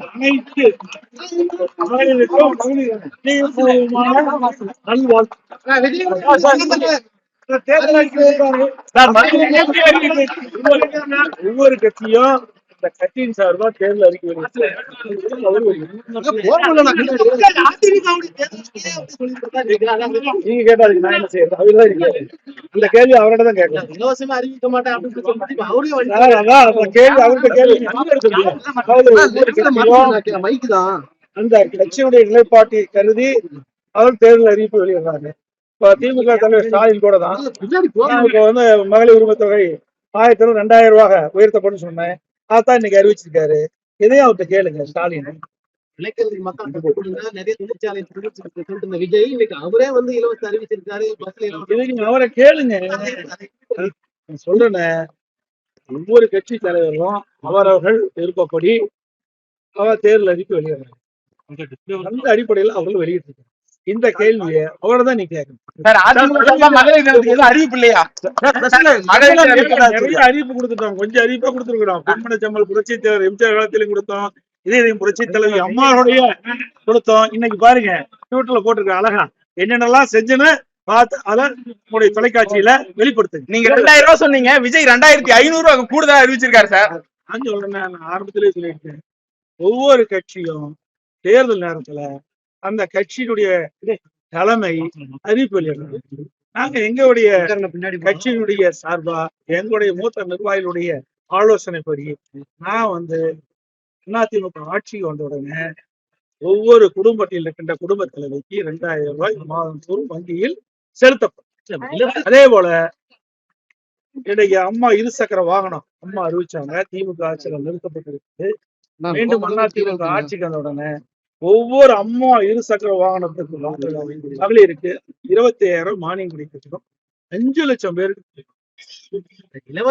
அனைத்து மகளிருக்கும் ஒவ்வொரு கட்சியும் இந்த கட்சியின் சார்பா தேர்தல் அறிக்கை நீங்க கேட்டாதுக்கு நான் என்ன செய்யறது? அவருதான் இருக்காரு. இந்த கேள்வி அவரோட தான் கேட்கணும். இலவசமா அறிவிக்க மாட்டேன் கேள்வி அவர்கிட்ட கேள்வி அந்த கட்சியுடைய நிலைப்பாட்டை கருதி அவர் தேர்தல் அறிவிப்பு வெளியிடுறாங்க. இப்ப திமுக தலைவர் ஸ்டாலின் கூட தான் இப்ப மகளிர் உரிமை தொகை 2000 ரூபாய் உயர்த்தப்படும் சொன்னேன். அதான் இன்னைக்கு அறிவிச்சிருக்காரு. இதையும் அவர்கிட்ட கேளுங்க ஸ்டாலின். அவரை கேளுங்க. சொல்றேன், ஒவ்வொரு கட்சி தலைவரும் அவரவர்கள் விருப்பப்படி அவர் தேர்தல் அறிவிப்பு வெளியிடுறாங்க. அந்த அடிப்படையில் அவர்கள் வெளியிட்டிருக்காங்க. இந்த கேள்வியை அவரை தான் நீ கேட்கணும். அறிவிப்பு இல்லையா? நிறைய அறிவிப்பு கொடுத்துட்டோம். கொஞ்சம் அறிவிப்பா கொடுத்துருக்கிறோம். பெண்மணி சம்பள புரட்சி தலைவர் எம்ஜிஆர் காலத்திலும் கொடுத்தோம். இதே புரட்சி தலைவி அம்மாவுடைய கொடுத்தோம். இன்னைக்கு பாருங்க ட்விட்டர்ல போட்டிருக்க அழகா என்னென்னலாம் செஞ்சுன்னு பார்த்து அதை உங்களுடைய தொலைக்காட்சியில வெளிப்படுத்துங்க. நீங்க 2000 ரூபாய் சொன்னீங்க, விஜய் 2500 ரூபாய் கூடுதலா அறிவிச்சிருக்காரு சார். நான் சொல்றேன், நான் ஆரம்பத்திலே சொல்லியிருக்கேன், ஒவ்வொரு கட்சியும் தேர்தல் நேரத்துல அந்த கட்சியினுடைய தலைமை அறிவிப்பு வெளியிடுறது. நாங்க எங்களுடைய கட்சியினுடைய சார்பா எங்களுடைய மூத்த நிர்வாகிகளுடைய ஆலோசனைப்படி நான் அதிமுக ஆட்சிக்கு வந்த உடனே ஒவ்வொரு குடும்பத்தில் இருக்கின்ற குடும்ப தலைவிக்கு 2000 ரூபாய் மாதம் தோறும் வங்கியில் செலுத்தப்படும். அதே போல இன்னைக்கு அம்மா இருசக்கர வாகனம் அம்மா அறிவிச்சாங்க, திமுக ஆட்சியில் நிறுத்தப்பட்டிருக்கு. மீண்டும் அதிமுக ஆட்சிக்கு வந்த உடனே ஒவ்வொரு அம்மா இருசக்கர வாகனத்துக்கு மகளிருக்கு 25,000 மானியம் கிடைக்கும். 5 லட்சம் பேருக்கு